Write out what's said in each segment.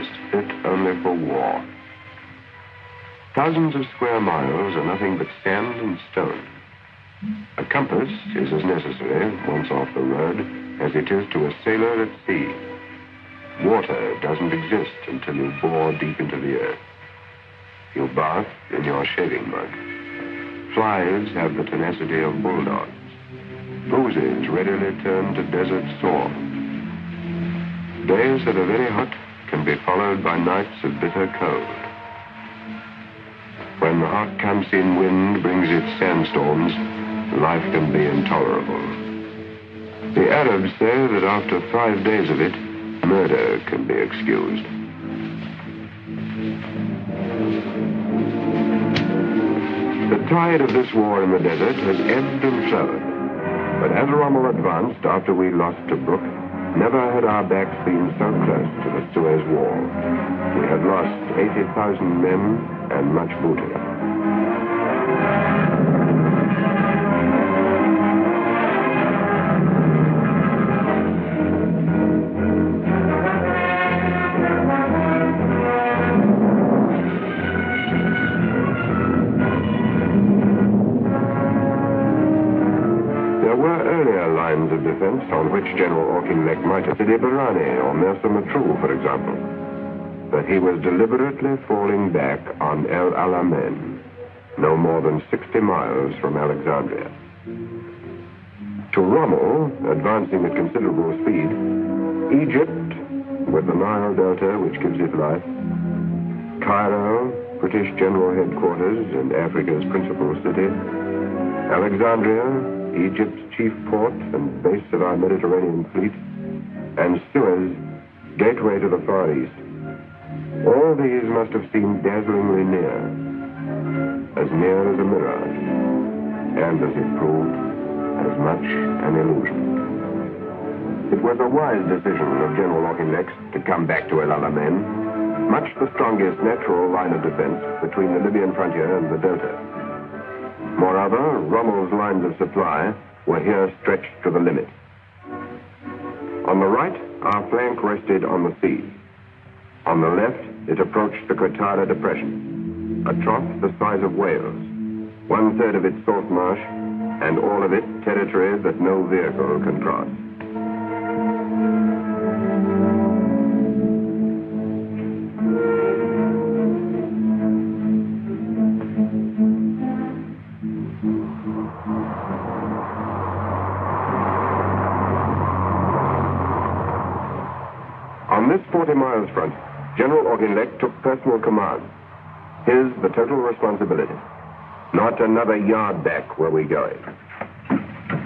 place fit only for war. Thousands of square miles are nothing but sand and stone. A compass is as necessary, once off the road, as it is to a sailor at sea. Water doesn't exist until you bore deep into the earth. You bath in your shaving mud. Flies have the tenacity of bulldogs. Bruises readily turn to desert sore. Days that are very hot can be followed by nights of bitter cold. When the hot Kamsin wind brings its sandstorms, life can be intolerable. The Arabs say that after 5 days of it, murder can be excused. The tide of this war in the desert has ebbed and flowed. But as Rommel advanced after we lost Tobruk, never had our backs been so close to the Suez Wall. We had lost 80,000 men and much booty. Of defense on which General Auchinleck might have Sidi Barani or Mercer Matruh, for example. But he was deliberately falling back on El Alamein, no more than 60 miles from Alexandria. To Rommel, advancing at considerable speed, Egypt, with the Nile Delta, which gives it life, Cairo, British General Headquarters and Africa's principal city, Alexandria, Egypt's chief port and base of our Mediterranean fleet, and Suez, gateway to the Far East. All these must have seemed dazzlingly near as a mirage, and as it proved, as much an illusion. It was a wise decision of General Auchinleck's to come back to El Alamein, much the strongest natural line of defense between the Libyan frontier and the Delta. Moreover, Rommel's lines of supply were here stretched to the limit. On the right, our flank rested on the sea. On the left, it approached the Qattara Depression, a trough the size of Wales, 1/3 of it salt marsh, and all of it territory that no vehicle can cross. On this 40 miles front, General Auchinleck took personal command. His the total responsibility. Not another yard back were we going.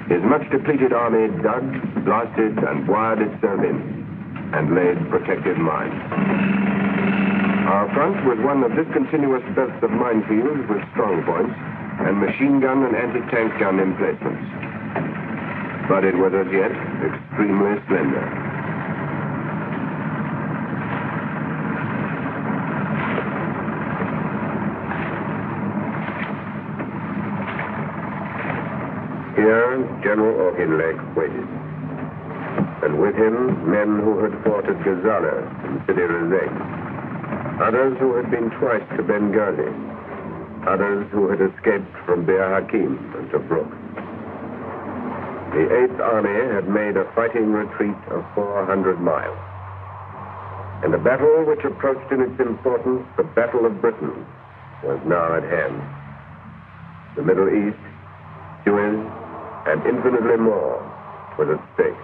His much depleted army dug, blasted, and wired itself in, and laid protective mines. Our front was one of discontinuous belts of minefields with strong points, and machine gun and anti-tank gun emplacements. But it was as yet extremely slender. Here, General Auchinleck waited, and with him, men who had fought at Gazala and Sidi Rezek, others who had been twice to Benghazi, others who had escaped from Bir Hakeim and Tobruk. The 8th Army had made a fighting retreat of 400 miles, and the battle which approached in its importance, the Battle of Britain, was now at hand. The Middle East, Suez, and infinitely more was at stake.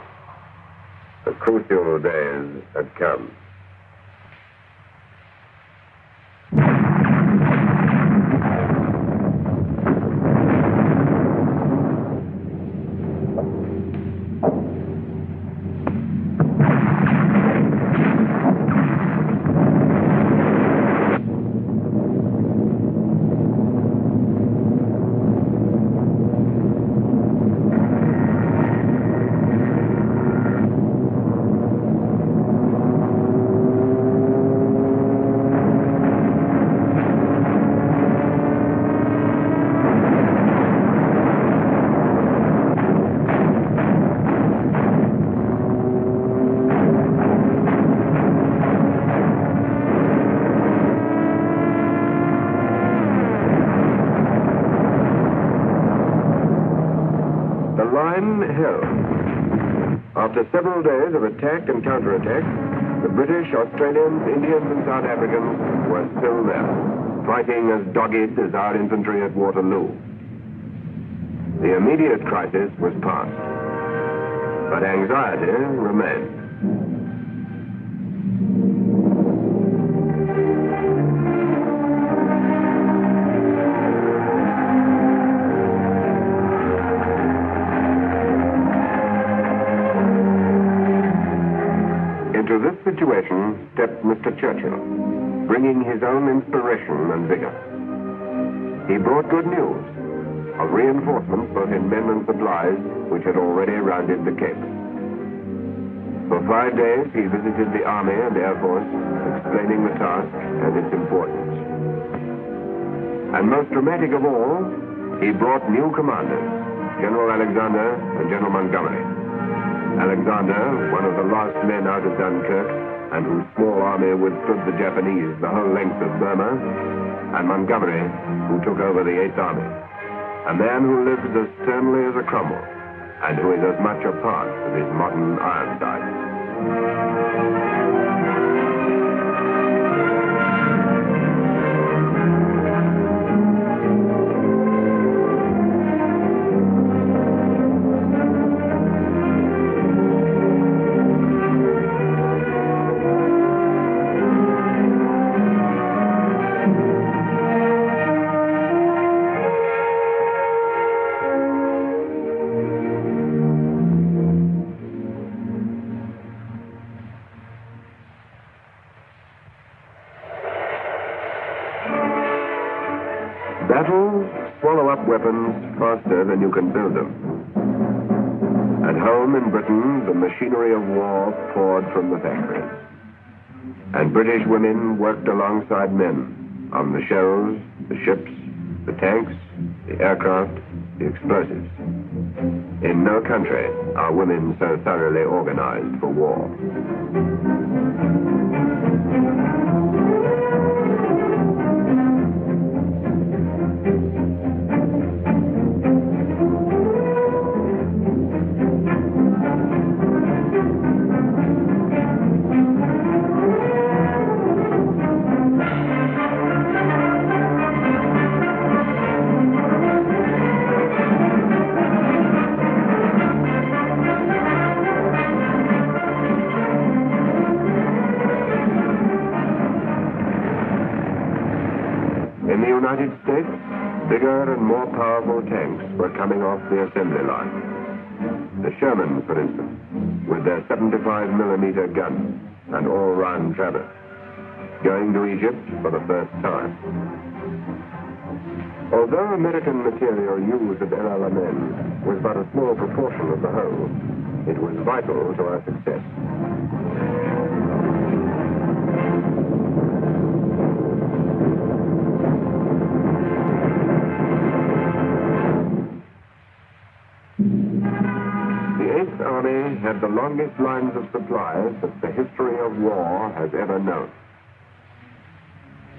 The crucial days had come. Then hell. After several days of attack and counterattack, the British, Australians, Indians, and South Africans were still there, fighting as dogged as our infantry at Waterloo. The immediate crisis was past, but anxiety remained. Into this situation stepped Mr. Churchill, bringing his own inspiration and vigor. He brought good news of reinforcements both in men and supplies which had already rounded the Cape. For 5 days he visited the Army and Air Force, explaining the task and its importance. And most dramatic of all, he brought new commanders, General Alexander and General Montgomery. Alexander, one of the last men out of Dunkirk, and whose small army withstood the Japanese the whole length of Burma, and Montgomery, who took over the 8th Army. A man who lives as sternly as a Cromwell, and who is as much a part of his modern Ironside. Battles swallow up weapons faster than you can build them. At home in Britain, the machinery of war poured from the factories. And British women worked alongside men on the shells, the ships, the tanks, the aircraft, the explosives. In no country are women so thoroughly organized for war. In the United States, bigger and more powerful tanks were coming off the assembly line. The Shermans, for instance, with their 75mm guns and all-round traverse, going to Egypt for the first time. Although American material used at Alamein was but a small proportion of the whole, it was vital to our success. Army had the longest lines of supplies that the history of war has ever known.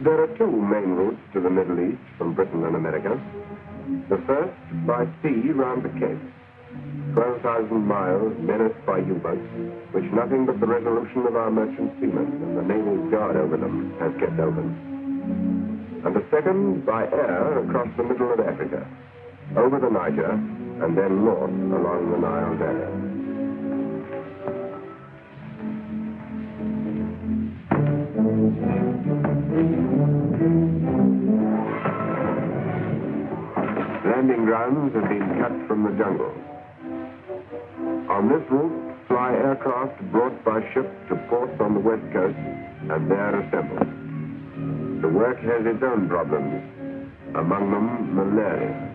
There are two main routes to the Middle East from Britain and America. The first, by sea round the Cape, 12,000 miles menaced by U-boats, which nothing but the resolution of our merchant seamen and the naval guard over them has kept open. And the second, by air across the middle of Africa, over the Niger, and then north along the Nile Valley. Landing grounds have been cut from the jungle. On this route fly aircraft brought by ship to ports on the west coast and there assembled. The work has its own problems, among them malaria.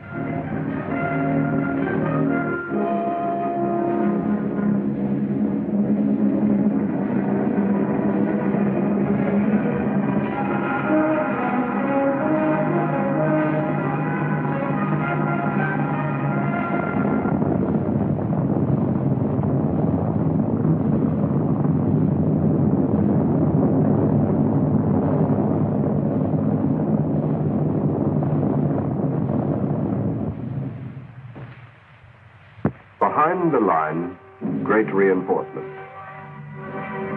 behind the line, great reinforcements.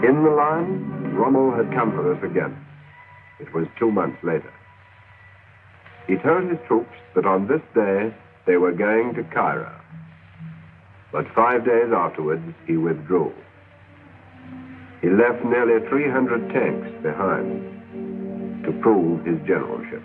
In the line, Rommel had come for us again. It was 2 months later. He told his troops that on this day they were going to Cairo. But 5 days afterwards, he withdrew. He left nearly 300 tanks behind to prove his generalship.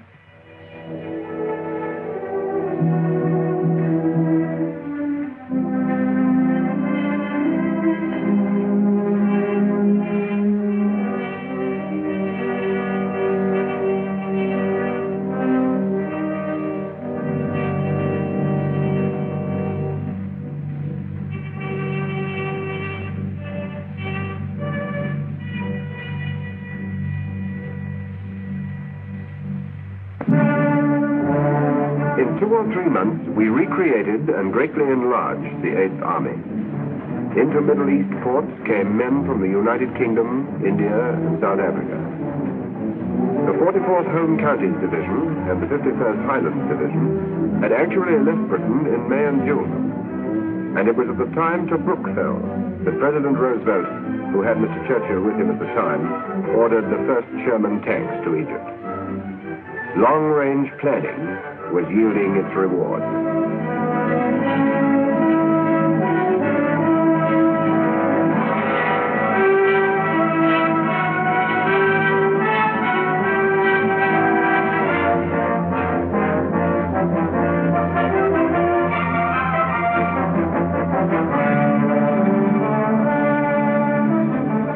In 2 or 3 months, we recreated and greatly enlarged the 8th Army. Into Middle East ports came men from the United Kingdom, India, and South Africa. The 44th Home Counties Division and the 51st Highlands Division had actually left Britain in May and June. And it was at the time Tobruk fell that President Roosevelt, who had Mr. Churchill with him at the time, ordered the first Sherman tanks to Egypt. Long-range planning was yielding its reward.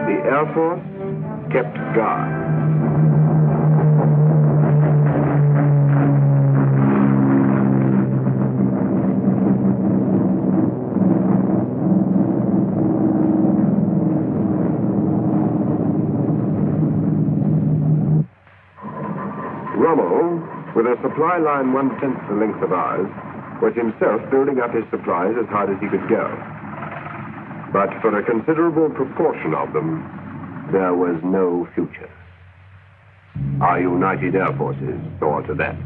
The Air Force kept guard. Rommel, with a supply line 1/10 the length of ours, was himself building up his supplies as hard as he could go. But for a considerable proportion of them, there was no future. Our United Air Forces saw to that.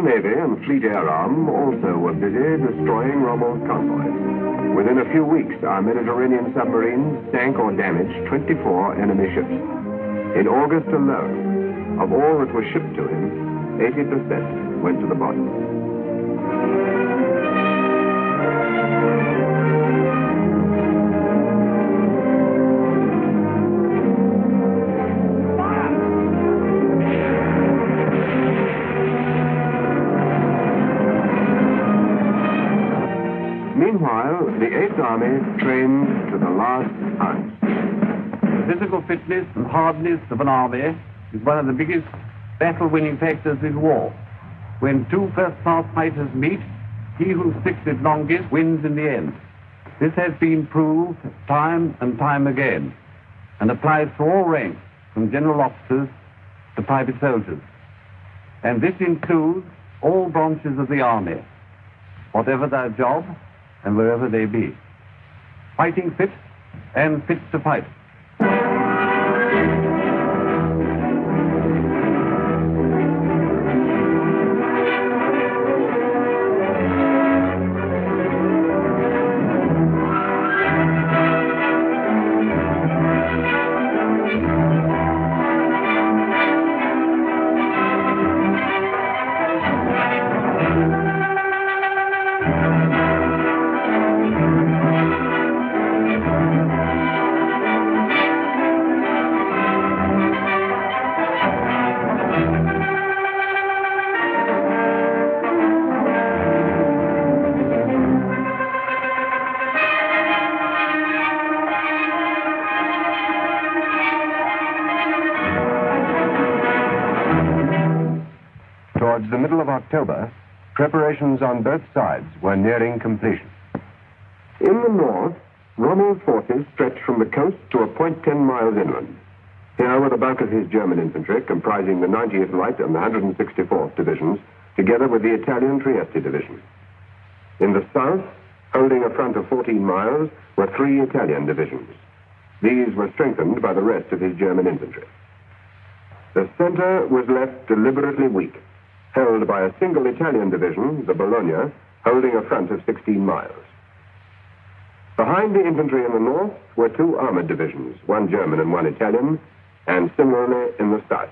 Navy and Fleet Air Arm also were busy destroying Rommel's convoys. Within a few weeks, our Mediterranean submarines sank or damaged 24 enemy ships. In August alone, of all that was shipped to him, 80% went to the bottom. Meanwhile, the 8th Army trained to the last ounce. The physical fitness and hardness of an army is one of the biggest battle-winning factors in war. When two first-class fighters meet, he who sticks it longest wins in the end. This has been proved time and time again, and applies to all ranks, from general officers to private soldiers. And this includes all branches of the army, whatever their job, and wherever they be. Fighting fit and fit to fight. Towards the middle of October, preparations on both sides were nearing completion. In the north, Rommel's forces stretched from the coast to a point 10 miles inland. Here were the bulk of his German infantry, comprising the 90th Light and the 164th Divisions, together with the Italian Trieste Division. In the south, holding a front of 14 miles, were 3 Italian divisions. These were strengthened by the rest of his German infantry. The center was left deliberately weak, held by a single Italian division, the Bologna, holding a front of 16 miles. Behind the infantry in the north were 2 armored divisions, 1 German and 1 Italian, and similarly in the south.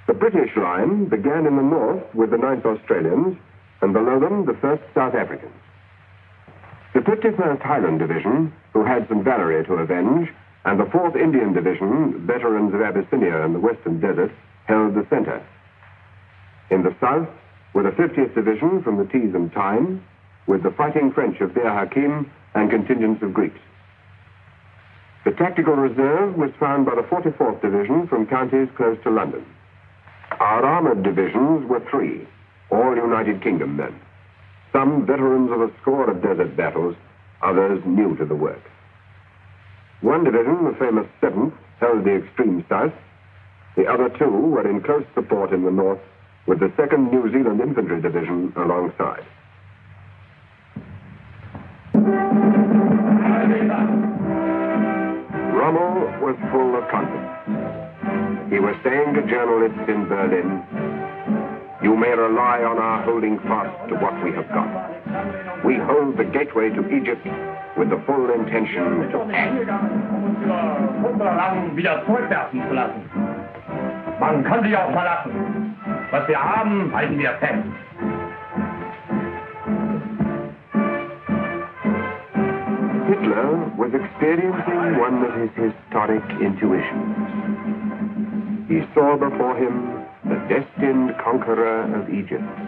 The British line began in the north with the 9th Australians, and below them the 1st South Africans. The 51st Highland Division, who had St. Valery to avenge, and the 4th Indian Division, veterans of Abyssinia and the Western Desert, held the center. In the south were the 50th Division from the Tees and Tyne, with the fighting French of Bir Hakeim and contingents of Greeks. The tactical reserve was found by the 44th Division from counties close to London. Our armored divisions were 3, all United Kingdom men. Some veterans of a score of desert battles, others new to the work. 1 division, the famous 7th, held the extreme south. The other 2 were in close support in the north, with the 2nd New Zealand Infantry Division alongside. Rommel was full of confidence. He was saying to journalists in Berlin, "You may rely on our holding fast to what we have got. We hold the gateway to Egypt with the full intention to act." Man kann sich auch verlassen. Was wir haben, halten wir fest. Hitler was experiencing one of his historic intuitions. He saw before him the destined conqueror of Egypt,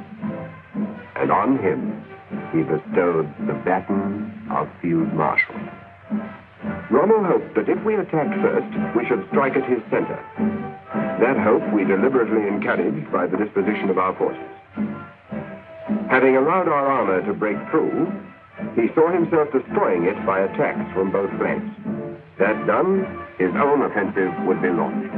and on him he bestowed the baton of Field Marshal. Rommel hoped that if we attacked first, we should strike at his center. That hope we deliberately encouraged by the disposition of our forces. Having allowed our armor to break through, he saw himself destroying it by attacks from both flanks. That done, his own offensive would be launched.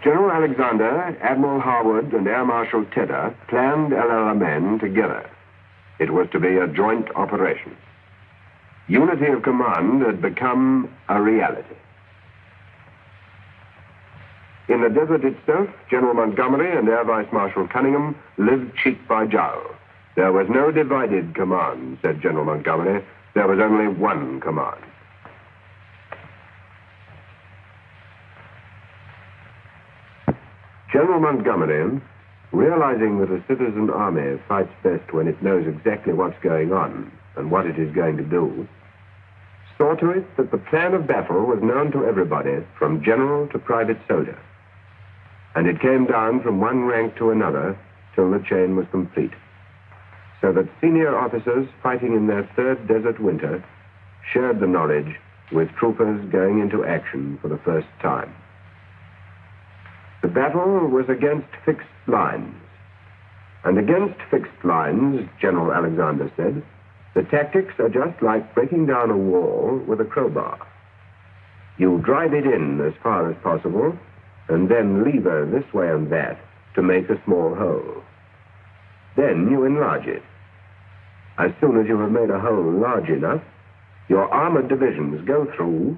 General Alexander, Admiral Harwood, and Air Marshal Tedder planned Alamein together. It was to be a joint operation. Unity of command had become a reality. In the desert itself, General Montgomery and Air Vice Marshal Cunningham lived cheek by jowl. There was no divided command, said General Montgomery. There was only one command. General Montgomery, realizing that a citizen army fights best when it knows exactly what's going on and what it is going to do, saw to it that the plan of battle was known to everybody, from general to private soldier. And it came down from one rank to another till the chain was complete. So that senior officers fighting in their 3rd desert winter shared the knowledge with troopers going into action for the first time. The battle was against fixed lines. And against fixed lines, General Alexander said, the tactics are just like breaking down a wall with a crowbar. You drive it in as far as possible, and then lever this way and that to make a small hole. Then you enlarge it. As soon as you have made a hole large enough, your armored divisions go through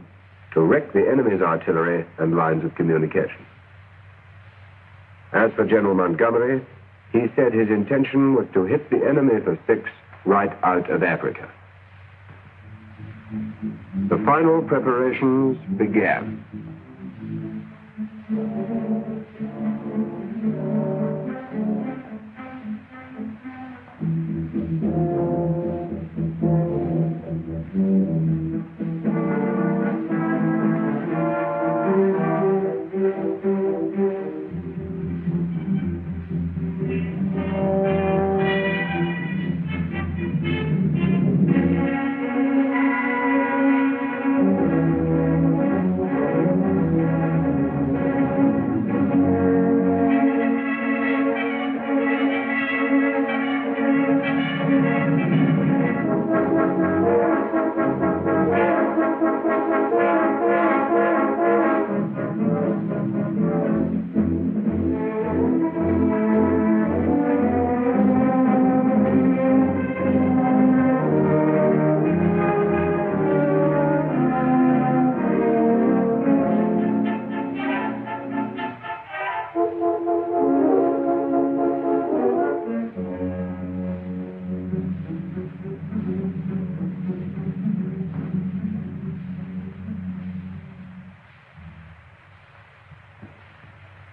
to wreck the enemy's artillery and lines of communication. As for General Montgomery, he said his intention was to hit the enemy for 6 right out of Africa. The final preparations began.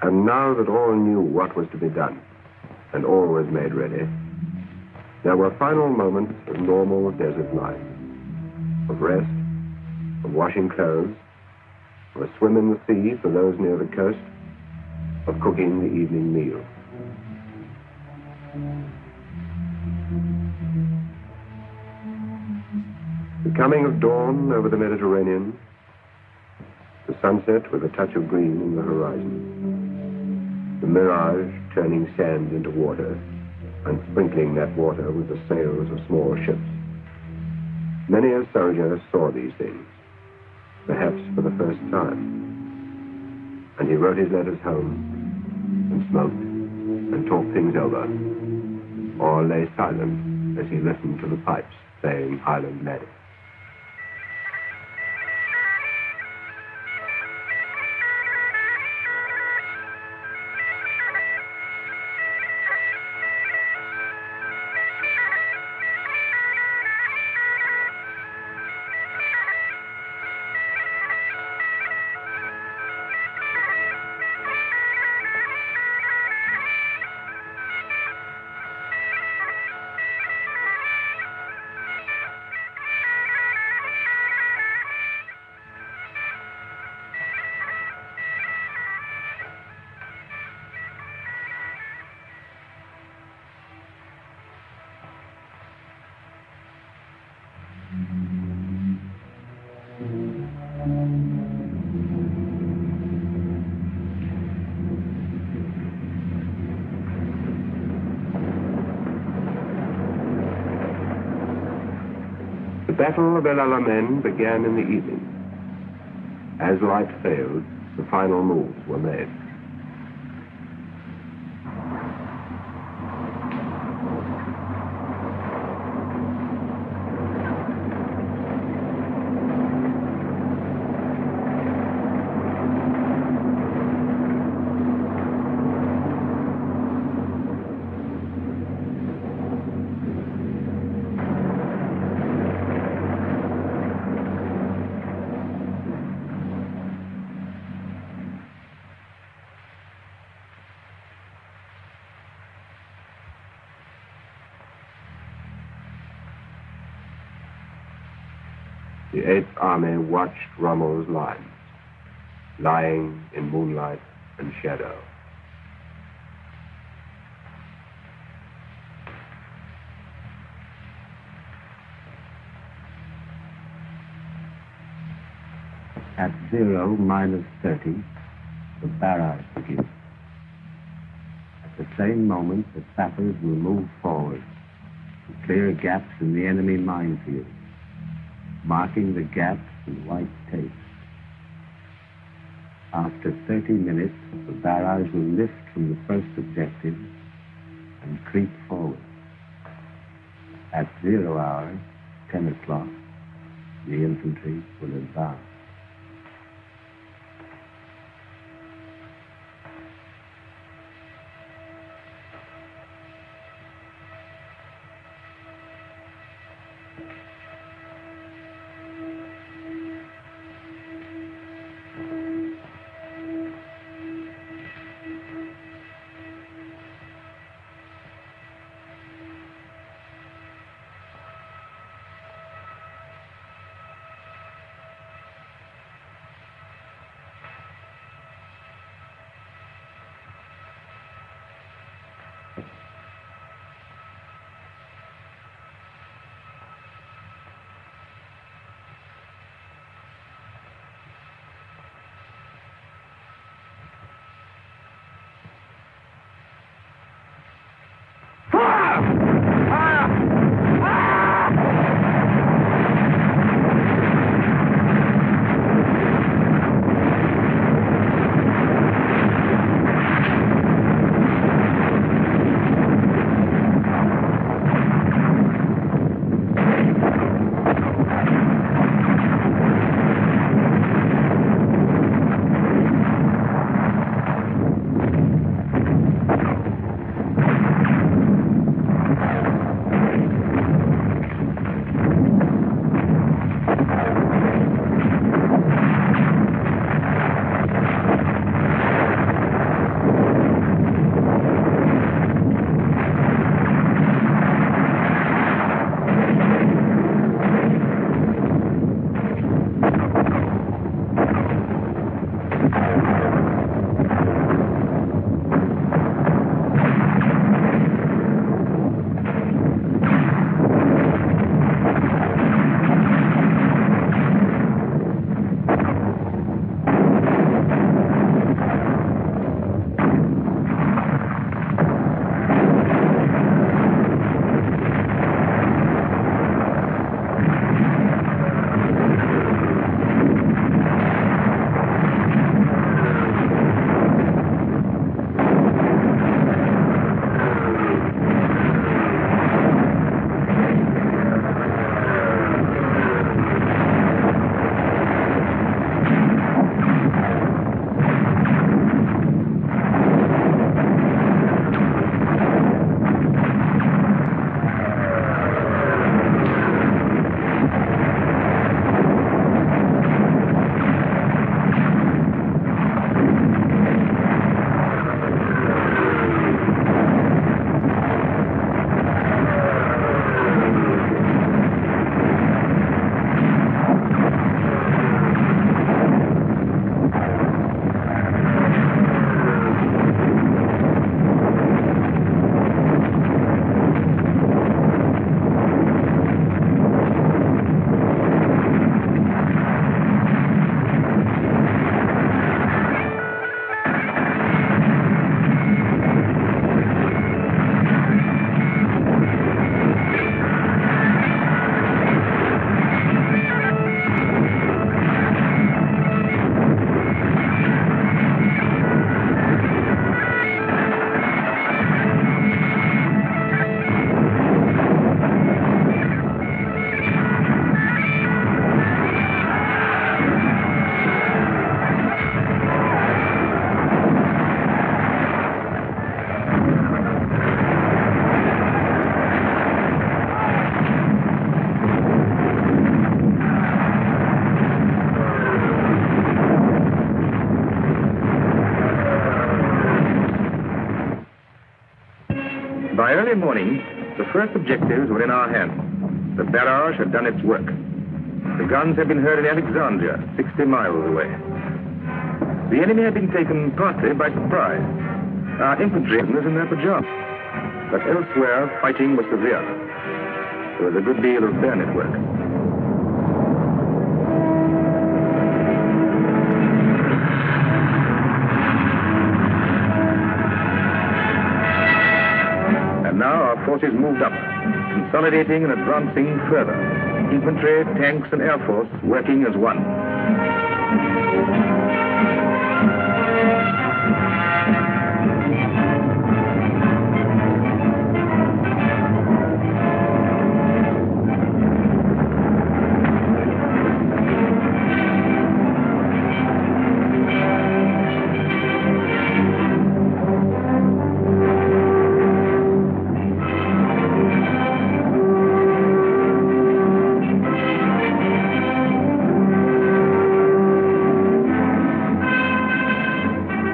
And now that all knew what was to be done, and all was made ready, there were final moments of normal desert life, of rest, of washing clothes, of a swim in the sea for those near the coast, of cooking the evening meal. The coming of dawn over the Mediterranean, the sunset with a touch of green in the horizon, the mirage turning sand into water and sprinkling that water with the sails of small ships. Many a soldier saw these things, perhaps for the first time, and he wrote his letters home and smoked and talked things over, or lay silent as he listened to the pipes playing Highland Laddie. The Battle of Alamein began in the evening. As light failed, the final moves were made. The Eighth Army watched Rommel's lines, lying in moonlight and shadow. At 0-30, the barrage begins. At the same moment, the sappers will move forward to clear gaps in the enemy minefield, marking the gaps with white tape. After 30 minutes, the barrage will lift from the first objective and creep forward. At 0 hour, 10 o'clock, the infantry will advance. very morning, the first objectives were in our hands. The barrage had done its work. The guns had been heard in Alexandria, 60 miles away. The enemy had been taken partly by surprise. Our infantry was in their pajamas. But elsewhere, fighting was severe. There was a good deal of bayonet work. And now our forces moved up, consolidating and advancing further. Infantry, tanks, and air force working as one.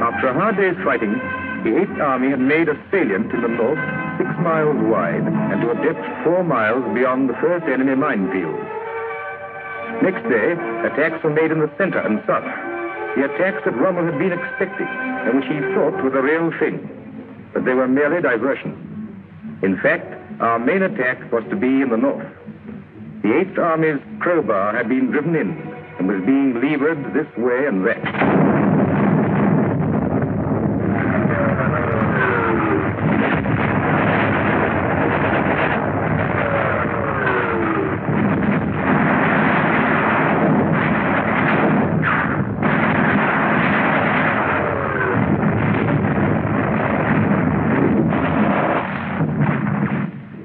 After a hard day's fighting, the 8th Army had made a salient in the north 6 miles wide and to a depth 4 miles beyond the first enemy minefield. Next day, attacks were made in the center and south, the attacks that Rommel had been expecting and which he thought were the real thing. But they were merely diversions. In fact, our main attack was to be in the north. The 8th Army's crowbar had been driven in and was being levered this way and that.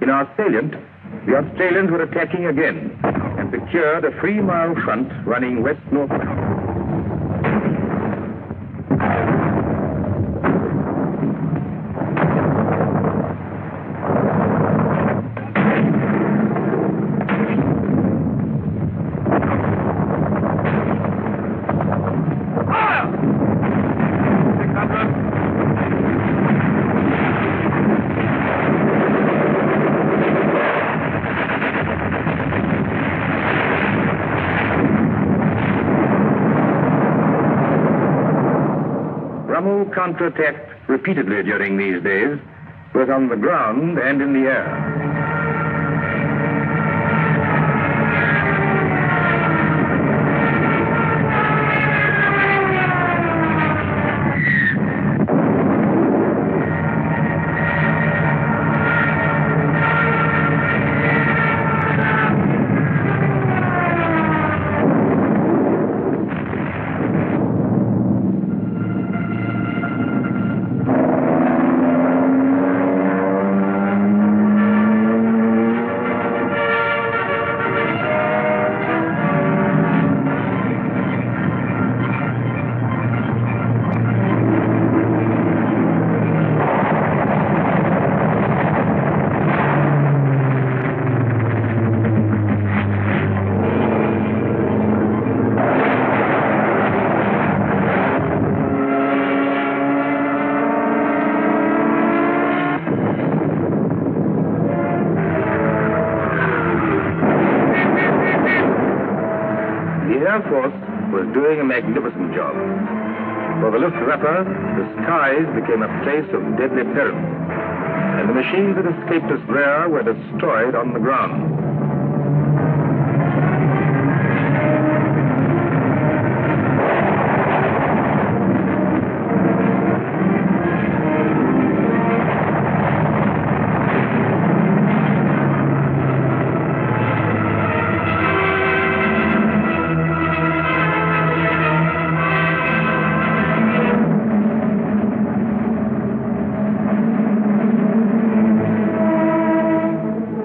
In our salient, the Australians were attacking again and secured a 3-mile front running west-northwest. Rommel counterattacked repeatedly during these days, both on the ground and in the air. The Air Force was doing a magnificent job. For the Luftwaffe, the skies became a place of deadly peril, and the machines that escaped us there were destroyed on the ground.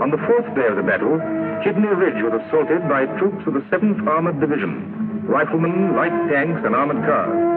On the 4th day of the battle, Kidney Ridge was assaulted by troops of the 7th Armored Division, riflemen, light tanks, and armored cars.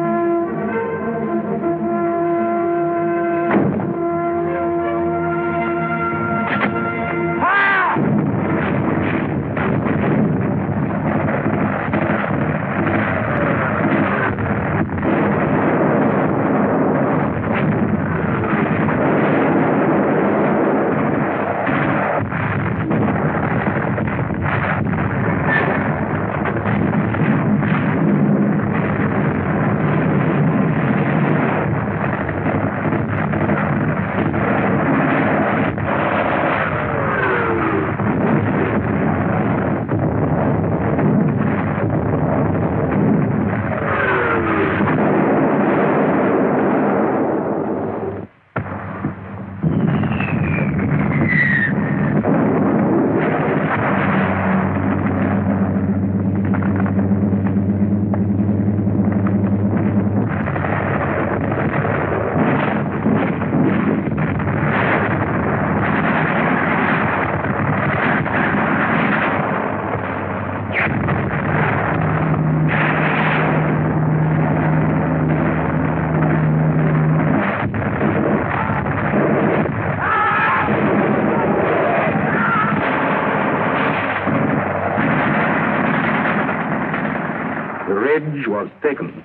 siege was taken.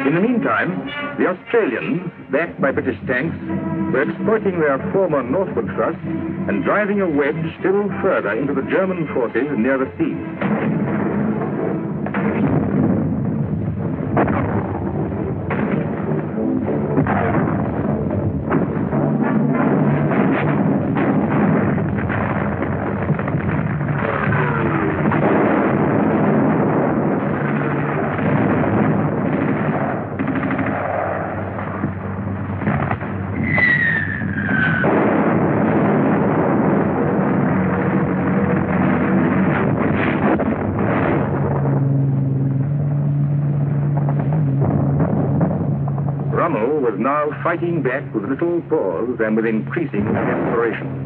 In the meantime, the Australians, backed by British tanks, were exploiting their former northward thrust and driving a wedge still further into the German forces near the sea. Was now fighting back with little pause and with increasing desperation.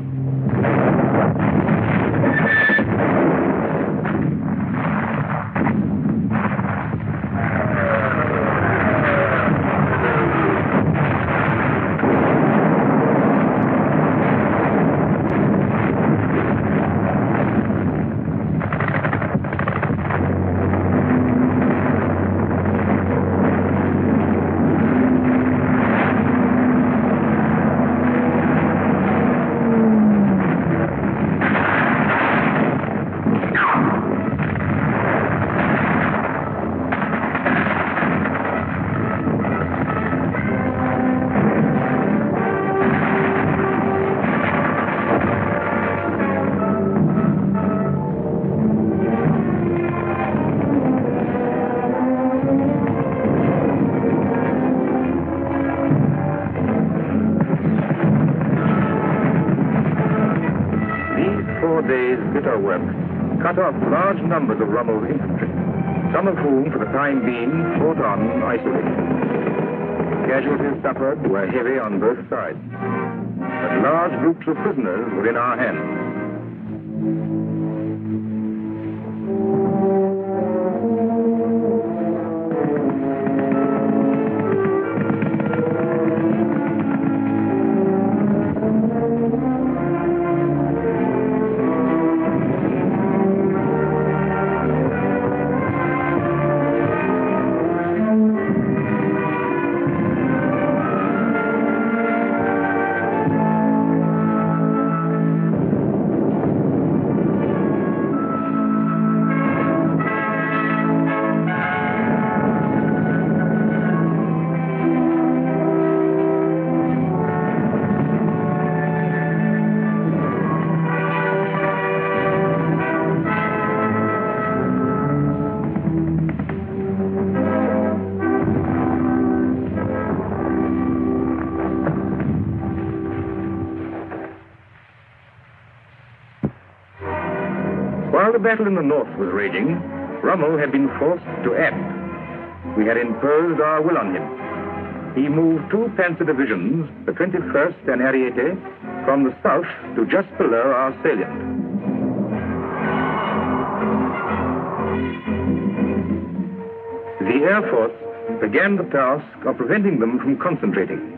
Bitter work cut off large numbers of Rommel's infantry, some of whom, for the time being, fought on isolated. Casualties suffered were heavy on both sides, but large groups of prisoners were in our hands. While the battle in the north was raging, Rommel had been forced to act. We had imposed our will on him. He moved 2 panzer divisions, the 21st and Ariete, from the south to just below our salient. The Air Force began the task of preventing them from concentrating.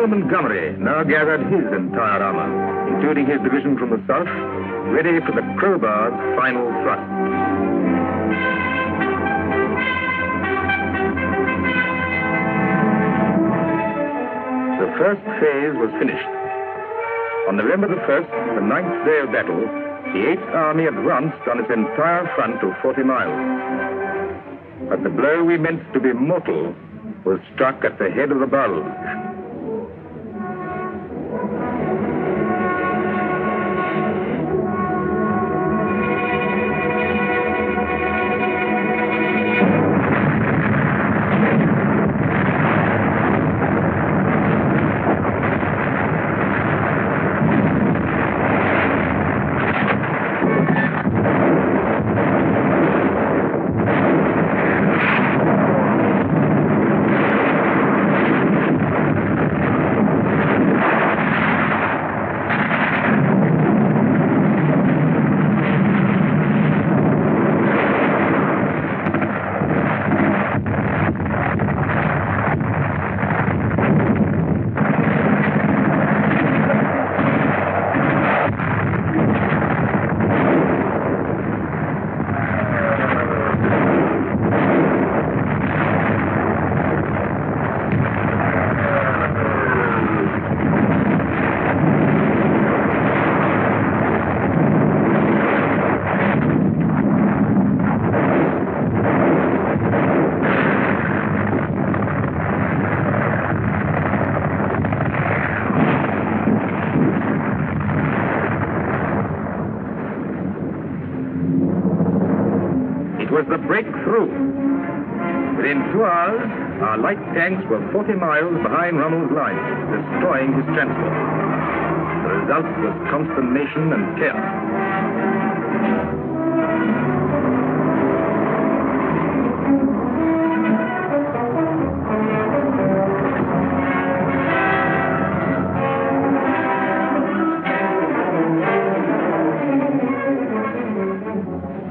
General Montgomery now gathered his entire armor, including his division from the south, ready for the crowbar's final thrust. The first phase was finished. On November the 1st, the 9th day of battle, the 8th Army advanced on its entire front of 40 miles. But the blow we meant to be mortal was struck at the head of the bulge. Was the breakthrough. Within 2 hours, our light tanks were 40 miles behind Rommel's lines, destroying his transport. The result was consternation and terror.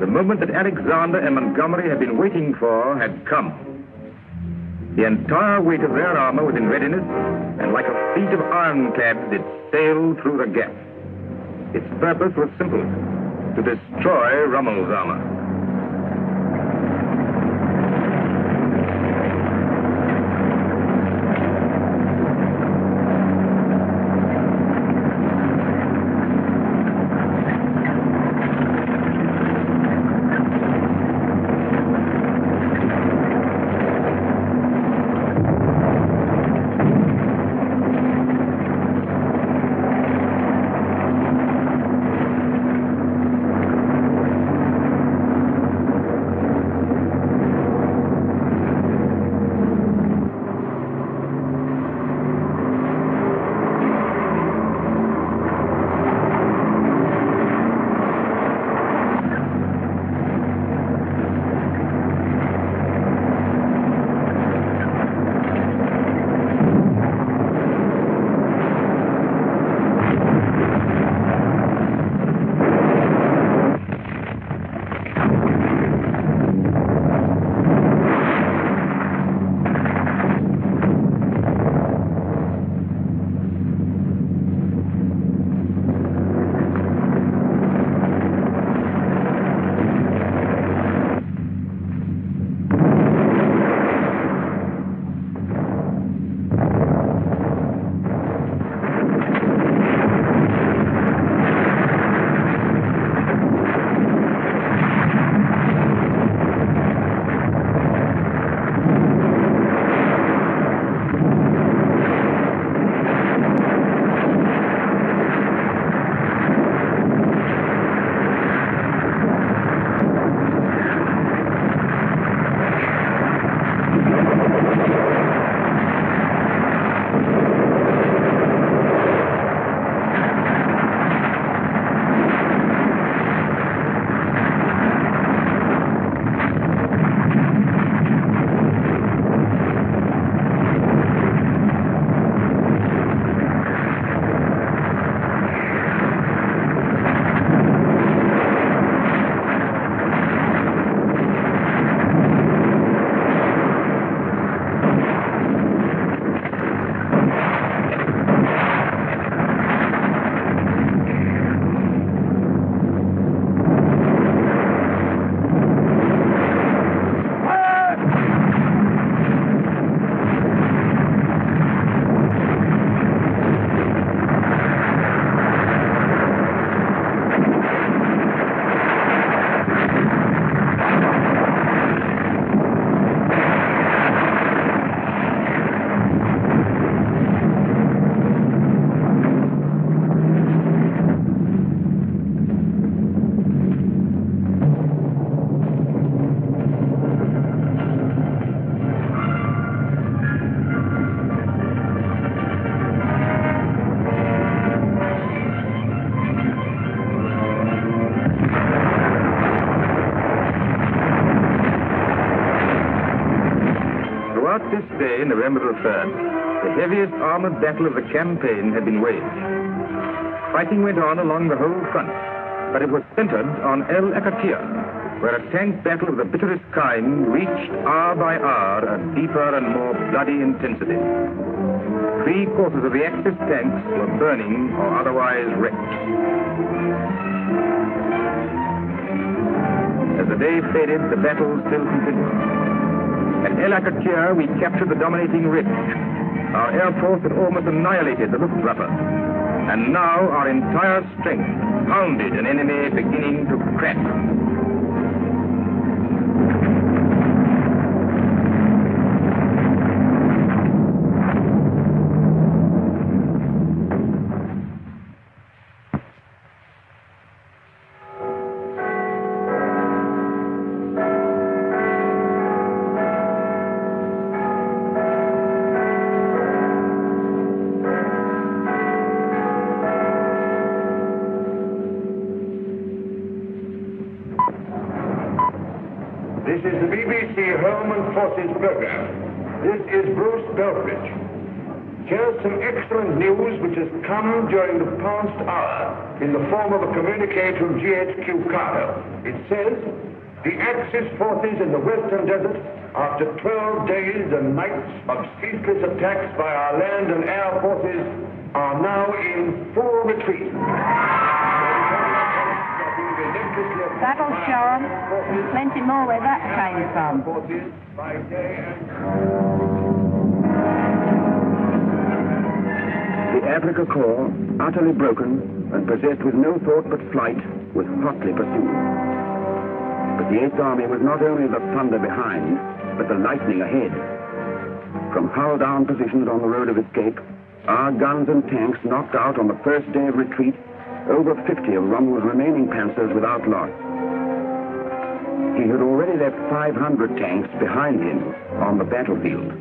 The moment that Alexander and Montgomery had been waiting for had come. The entire weight of their armor was in readiness, and like a fleet of ironclads, it sailed through the gap. Its purpose was simple: to destroy Rommel's armor. November the 3rd, the heaviest armored battle of the campaign had been waged. Fighting went on along the whole front, but it was centered on El Akatia, where a tank battle of the bitterest kind reached hour by hour a deeper and more bloody intensity. 3/4 of the Axis tanks were burning or otherwise wrecked. As the day faded, the battle still continued. At El Akatia, we captured the dominating ridge. Our air force had almost annihilated the Luftwaffe, and now our entire strength pounded an enemy beginning to crack. This is the BBC Home and Forces program. This is Bruce Belfridge. Here's some excellent news which has come during the past hour in the form of a communique from GHQ Carter. It says, the Axis forces in the Western Desert, after 12 days and nights of ceaseless attacks by our land and air forces, are now in full retreat. That'll show 'em. Plenty more where that came from. The Africa Corps, utterly broken and possessed with no thought but flight, was hotly pursued. But the 8th Army was not only the thunder behind, but the lightning ahead. From hull-down positions on the road of escape, our guns and tanks knocked out on the first day of retreat over 50 of Rommel's remaining panzers without loss. He had already left 500 tanks behind him on the battlefield.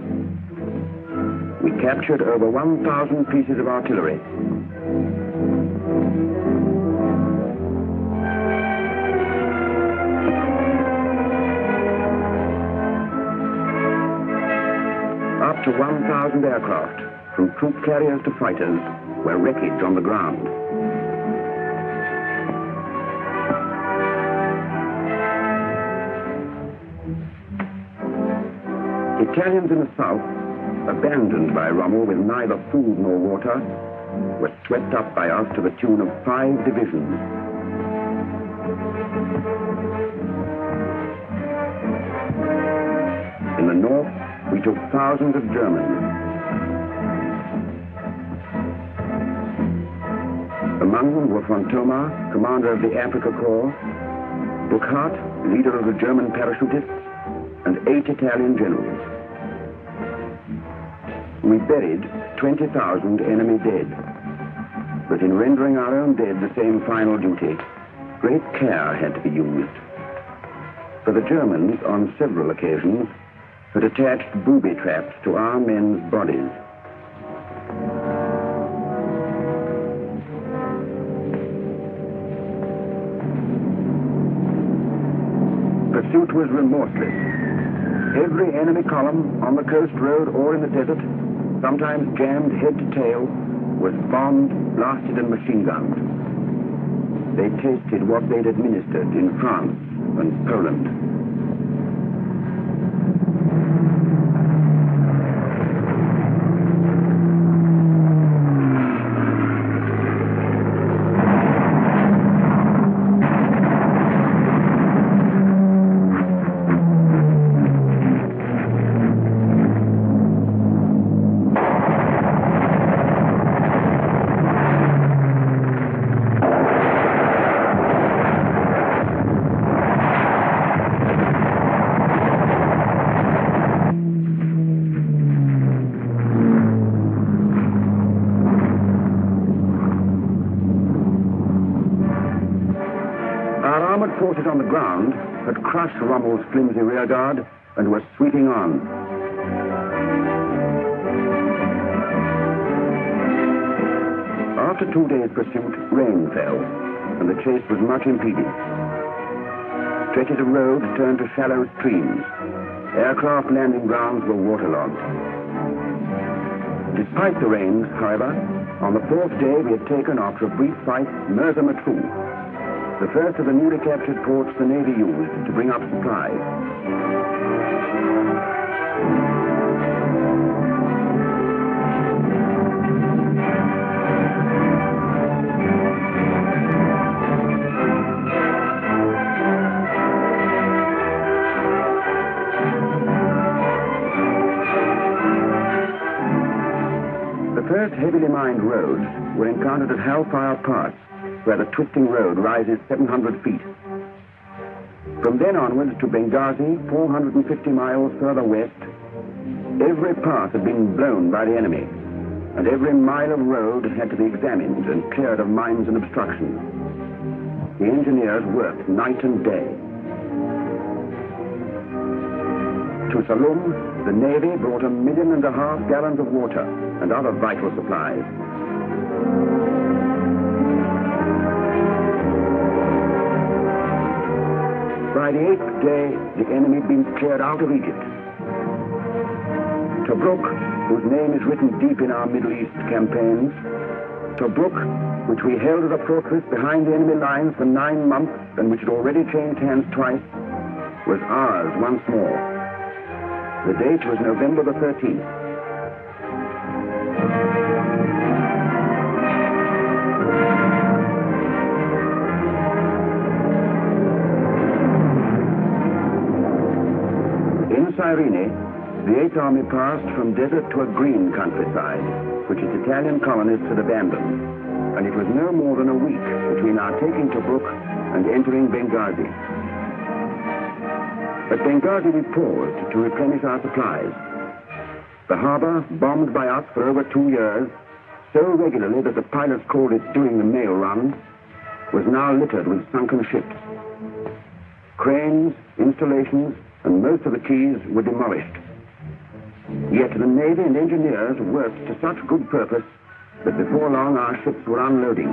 We captured over 1,000 pieces of artillery. Up to 1,000 aircraft, from troop carriers to fighters, were wreckage on the ground. Italians in the south, abandoned by Rommel with neither food nor water, were swept up by us to the tune of 5 divisions. In the north, we took thousands of Germans. Among them were von Thoma, commander of the Africa Corps, Burkhardt, leader of the German parachutists, and 8 Italian generals. We buried 20,000 enemy dead. But in rendering our own dead the same final duty, great care had to be used. For the Germans, on several occasions, had attached booby traps to our men's bodies. Pursuit was remorseless. Every enemy column, on the coast road or in the desert, sometimes jammed head to tail, was bombed, blasted, and machine gunned. They tasted what they'd administered in France and Poland. Forces on the ground had crushed Rommel's flimsy rearguard and were sweeping on. After 2 days' pursuit, rain fell, and the chase was much impeded. Stretches of road turned to shallow streams. Aircraft landing grounds were waterlogged. Despite the rains, however, on the fourth day we had taken, after a brief fight, Mersa Matruh, the first of the newly captured ports the Navy used to bring up supplies. The first heavily mined roads were encountered at Hellfire Pass, where the twisting road rises 700 feet. From then onwards to Benghazi, 450 miles further west, every path had been blown by the enemy, and every mile of road had to be examined and cleared of mines and obstructions. The engineers worked night and day. To Saloum, the Navy brought 1.5 million gallons of water and other vital supplies. By the 8th day, the enemy had been cleared out of Egypt. Tobruk, whose name is written deep in our Middle East campaigns, Tobruk, which we held as a fortress behind the enemy lines for 9 months and which had already changed hands twice, was ours once more. The date was November the 13th. In Cyrene, the Eighth Army passed from desert to a green countryside, which its Italian colonists had abandoned, and it was no more than a week between our taking Tobruk and entering Benghazi. At Benghazi, we paused to replenish our supplies. The harbor, bombed by us for over 2 years, so regularly that the pilots called it doing the mail run, was now littered with sunken ships. Cranes, installations, and most of the quays were demolished. Yet the Navy and engineers worked to such good purpose that before long our ships were unloading.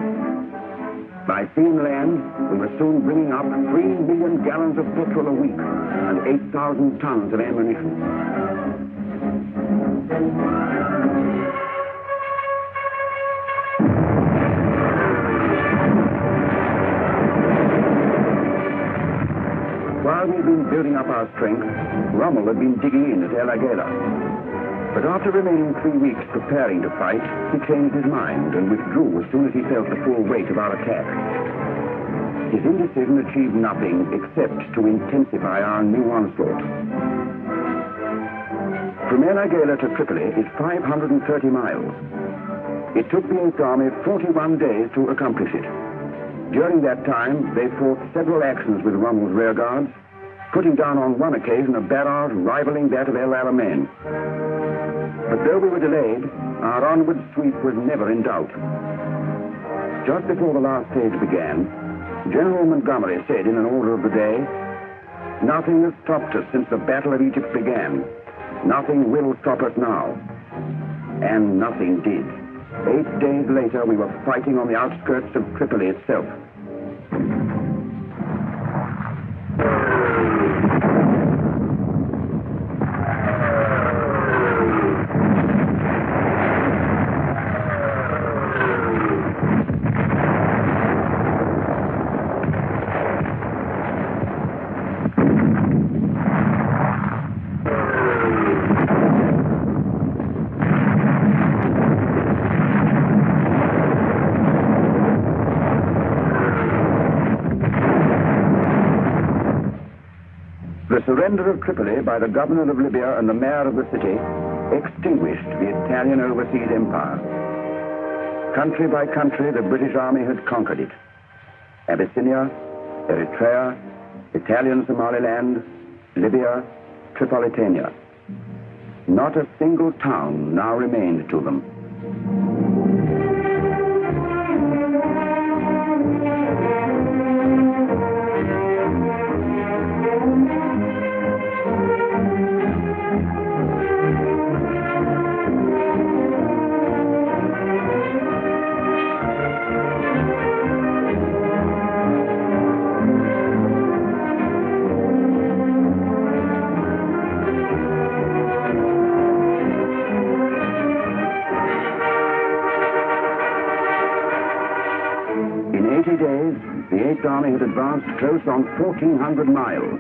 By sea and land, we were soon bringing up 3 million gallons of petrol a week and 8,000 tons of ammunition. While we had been building up our strength, Rommel had been digging in at El Agheila. But after remaining 3 weeks preparing to fight, he changed his mind and withdrew as soon as he felt the full weight of our attack. His indecision achieved nothing except to intensify our new onslaught. From El Agheila to Tripoli is 530 miles. It took the Eighth Army 41 days to accomplish it. During that time, they fought several actions with Rommel's rearguards, putting down on one occasion a barrage rivaling that of El Alamein. But though we were delayed, our onward sweep was never in doubt. Just before the last stage began, General Montgomery said in an order of the day, "Nothing has stopped us since the Battle of Egypt began. Nothing will stop us now." And nothing did. 8 days later, we were fighting on the outskirts of Tripoli itself. The surrender of Tripoli by the governor of Libya and the mayor of the city extinguished the Italian overseas empire. Country by country, the British army had conquered it. Abyssinia, Eritrea, Italian Somaliland, Libya, Tripolitania. Not a single town now remained to them. 80 days, the Eighth Army had advanced close on 1,400 miles,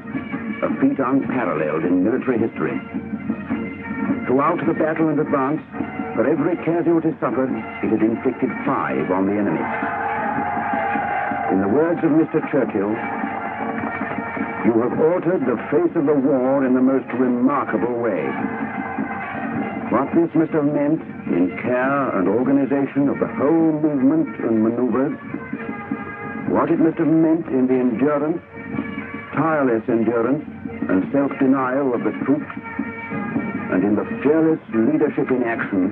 a feat unparalleled in military history. Throughout the battle and advance, for every casualty suffered, it had inflicted 5 on the enemy. In the words of Mr. Churchill, "You have altered the face of the war in the most remarkable way." What this must have meant in care and organization of the whole movement and maneuvers, what it must have meant in the endurance, tireless endurance, and self-denial of the troops, and in the fearless leadership in action,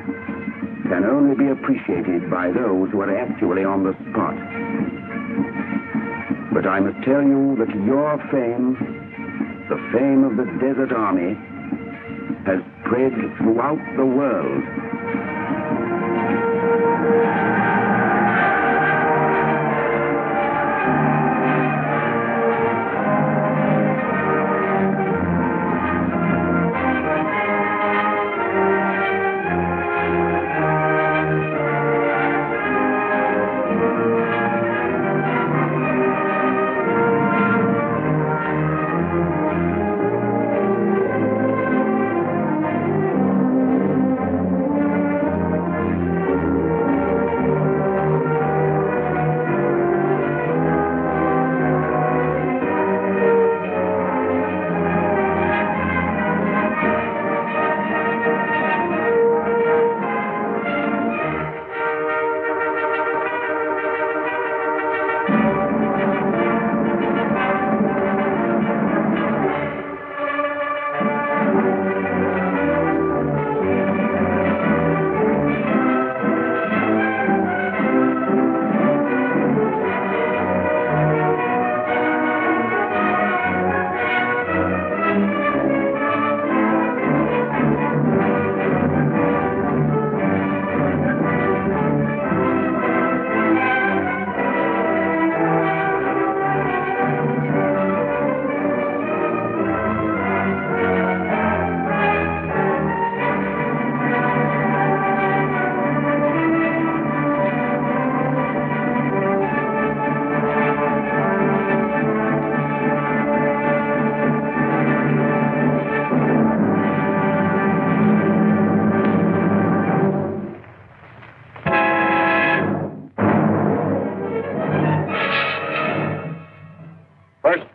can only be appreciated by those who are actually on the spot. But I must tell you that your fame, the fame of the Desert Army, has spread throughout the world.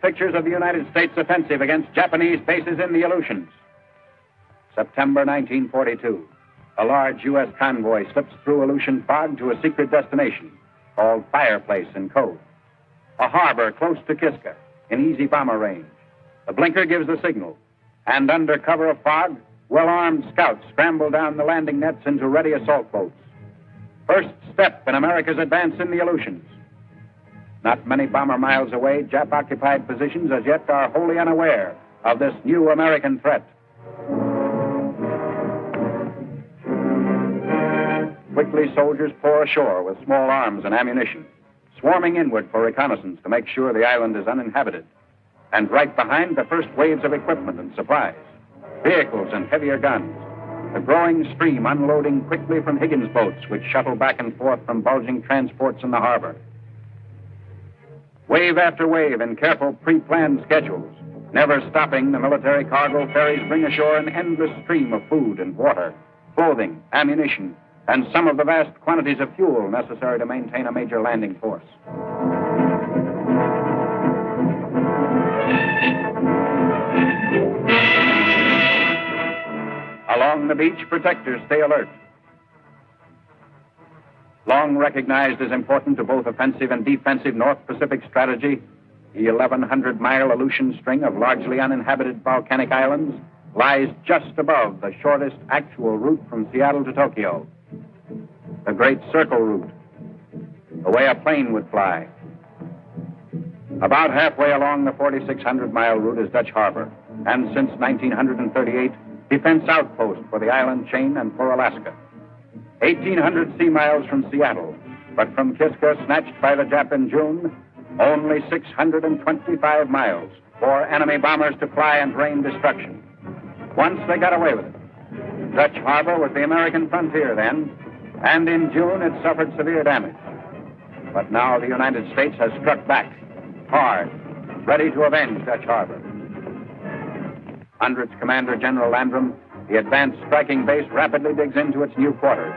Pictures of the United States offensive against Japanese bases in the Aleutians. September 1942. A large U.S. convoy slips through Aleutian fog to a secret destination called Fireplace in code. A harbor close to Kiska, in easy bomber range. The blinker gives the signal, and under cover of fog, well-armed scouts scramble down the landing nets into ready assault boats. First step in America's advance in the Aleutians. Not many bomber miles away, Jap-occupied positions as yet are wholly unaware of this new American threat. Quickly, soldiers pour ashore with small arms and ammunition, swarming inward for reconnaissance to make sure the island is uninhabited. And right behind, the first waves of equipment and supplies, vehicles and heavier guns, the growing stream unloading quickly from Higgins boats, which shuttle back and forth from bulging transports in the harbor. Wave after wave in careful pre-planned schedules. Never stopping, the military cargo ferries bring ashore an endless stream of food and water, clothing, ammunition, and some of the vast quantities of fuel necessary to maintain a major landing force. Along the beach, protectors stay alert. Long recognized as important to both offensive and defensive North Pacific strategy, the 1,100-mile Aleutian string of largely uninhabited volcanic islands lies just above the shortest actual route from Seattle to Tokyo. The Great Circle Route, the way a plane would fly. About halfway along the 4,600-mile route is Dutch Harbor, and since 1938, defense outpost for the island chain and for Alaska. 1,800 sea miles from Seattle, but from Kiska, snatched by the Jap in June, only 625 miles for enemy bombers to fly and rain destruction. Once they got away with it. Dutch Harbor was the American frontier then, and in June it suffered severe damage. But now the United States has struck back, hard, ready to avenge Dutch Harbor. Under its Commander General Landrum, the advanced striking base rapidly digs into its new quarters.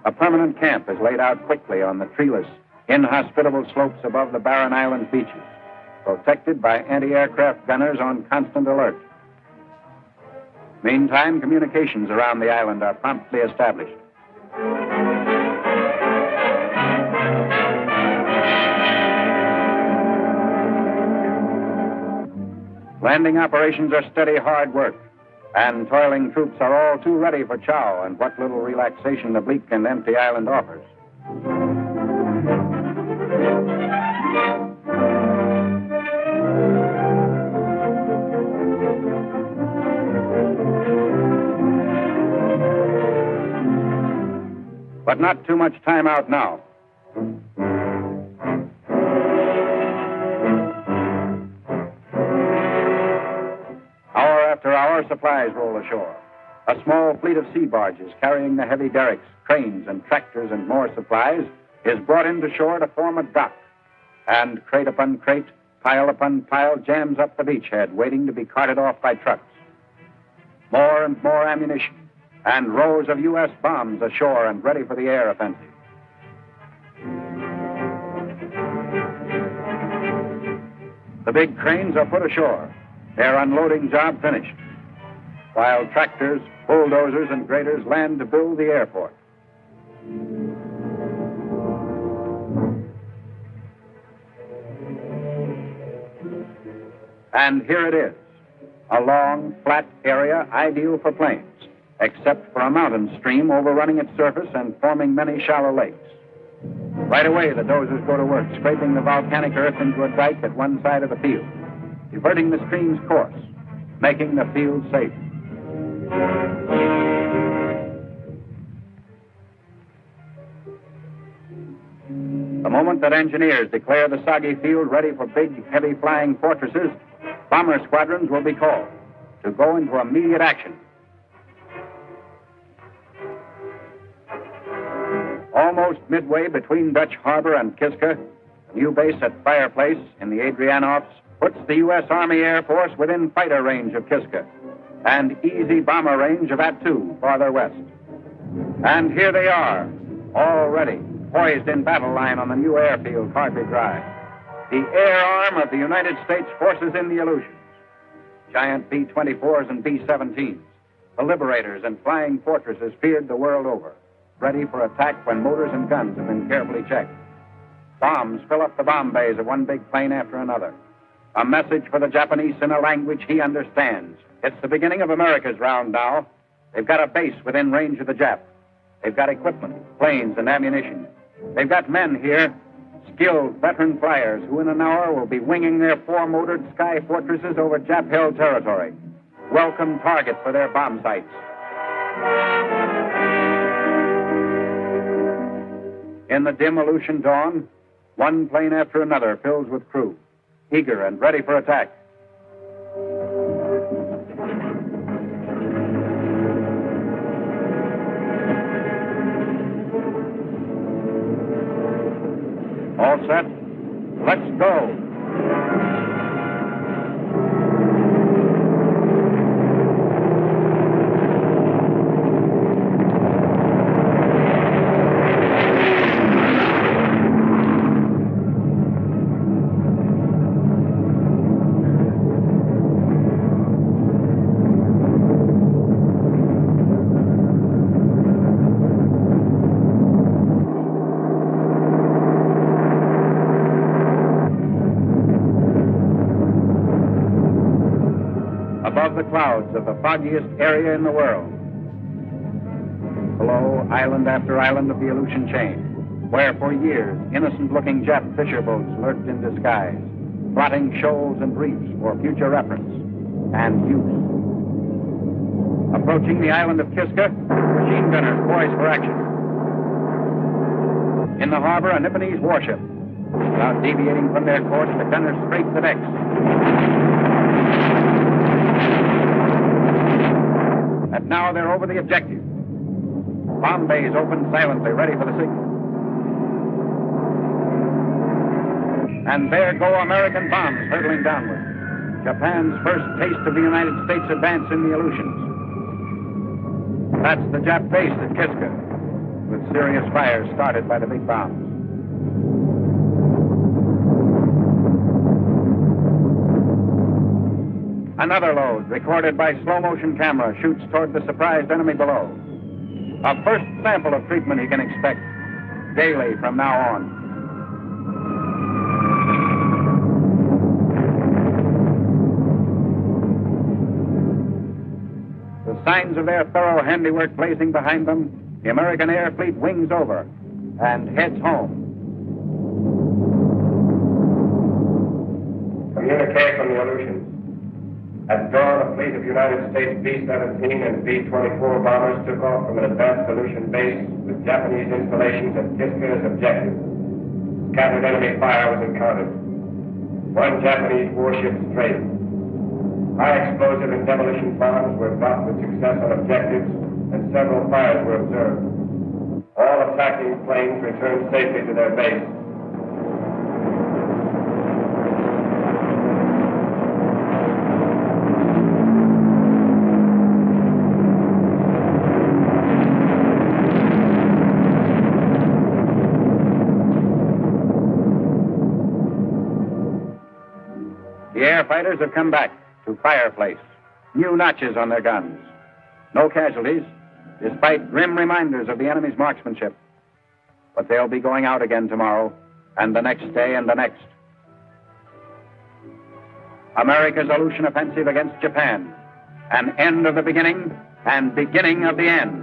A permanent camp is laid out quickly on the treeless, inhospitable slopes above the barren island beaches, protected by anti-aircraft gunners on constant alert. Meantime, communications around the island are promptly established. Landing operations are steady, hard work, and toiling troops are all too ready for chow and what little relaxation the bleak and empty island offers. But not too much time out now. Hour after hour, supplies roll ashore. A small fleet of sea barges carrying the heavy derricks, cranes, and tractors and more supplies is brought into shore to form a dock. And crate upon crate, pile upon pile, jams up the beachhead, waiting to be carted off by trucks. More and more ammunition, and rows of U.S. bombs ashore and ready for the air offensive. The big cranes are put ashore, their unloading job finished, while tractors, bulldozers, and graders land to build the airport. And here it is, a long, flat area ideal for planes, except for a mountain stream overrunning its surface and forming many shallow lakes. Right away, the dozers go to work, scraping the volcanic earth into a dike at one side of the field, diverting the stream's course, making the field safe. The moment that engineers declare the soggy field ready for big, heavy flying fortresses, bomber squadrons will be called to go into immediate action. Almost midway between Dutch Harbor and Kiska, the new base at Fireplace in the Adrianovs puts the U.S. Army Air Force within fighter range of Kiska and easy bomber range of Attu farther west. And here they are, all ready, poised in battle line on the new airfield hardly dry. The air arm of the United States forces in the Aleutians. Giant B-24s and B-17s, the Liberators and flying fortresses feared the world over, ready for attack when motors and guns have been carefully checked. Bombs fill up the bomb bays of one big plane after another. A message for the Japanese in a language he understands. It's the beginning of America's round now. They've got a base within range of the Jap. They've got equipment, planes, and ammunition. They've got men here, skilled veteran flyers who in an hour will be winging their four-motored sky fortresses over Jap-held territory. Welcome target for their bomb sites. In the dim Aleutian dawn, one plane after another fills with crew, eager and ready for attack. All set? Let's go. Above the clouds of the foggiest area in the world. Below, island after island of the Aleutian chain, where for years innocent-looking Jap fisher boats lurked in disguise, plotting shoals and reefs for future reference and use. Approaching the island of Kiska, machine gunners poised for action. In the harbor, a Nipponese warship. Without deviating from their course, the gunners scrape the decks. And now they're over the objective. Bomb bays open silently, ready for the signal. And there go American bombs hurtling downward. Japan's first taste of the United States advance in the Aleutians. That's the Jap base at Kiska, with serious fires started by the big bombs. Another load, recorded by slow-motion camera, shoots toward the surprised enemy below. A first sample of treatment he can expect daily from now on. The signs of their thorough handiwork blazing behind them, the American air fleet wings over and heads home. Communique from the Aleutians. At dawn, a fleet of United States B-17 and B-24 bombers took off from an advanced Aleutian base with Japanese installations at Kiska as objective. Scattered enemy fire was encountered. One Japanese warship strayed. High explosive and demolition bombs were dropped with success on objectives, and several fires were observed. All attacking planes returned safely to their base. The air fighters have come back to Fireplace. New notches on their guns. No casualties, despite grim reminders of the enemy's marksmanship. But they'll be going out again tomorrow, and the next day, and the next. America's Aleutian offensive against Japan. An end of the beginning, and beginning of the end.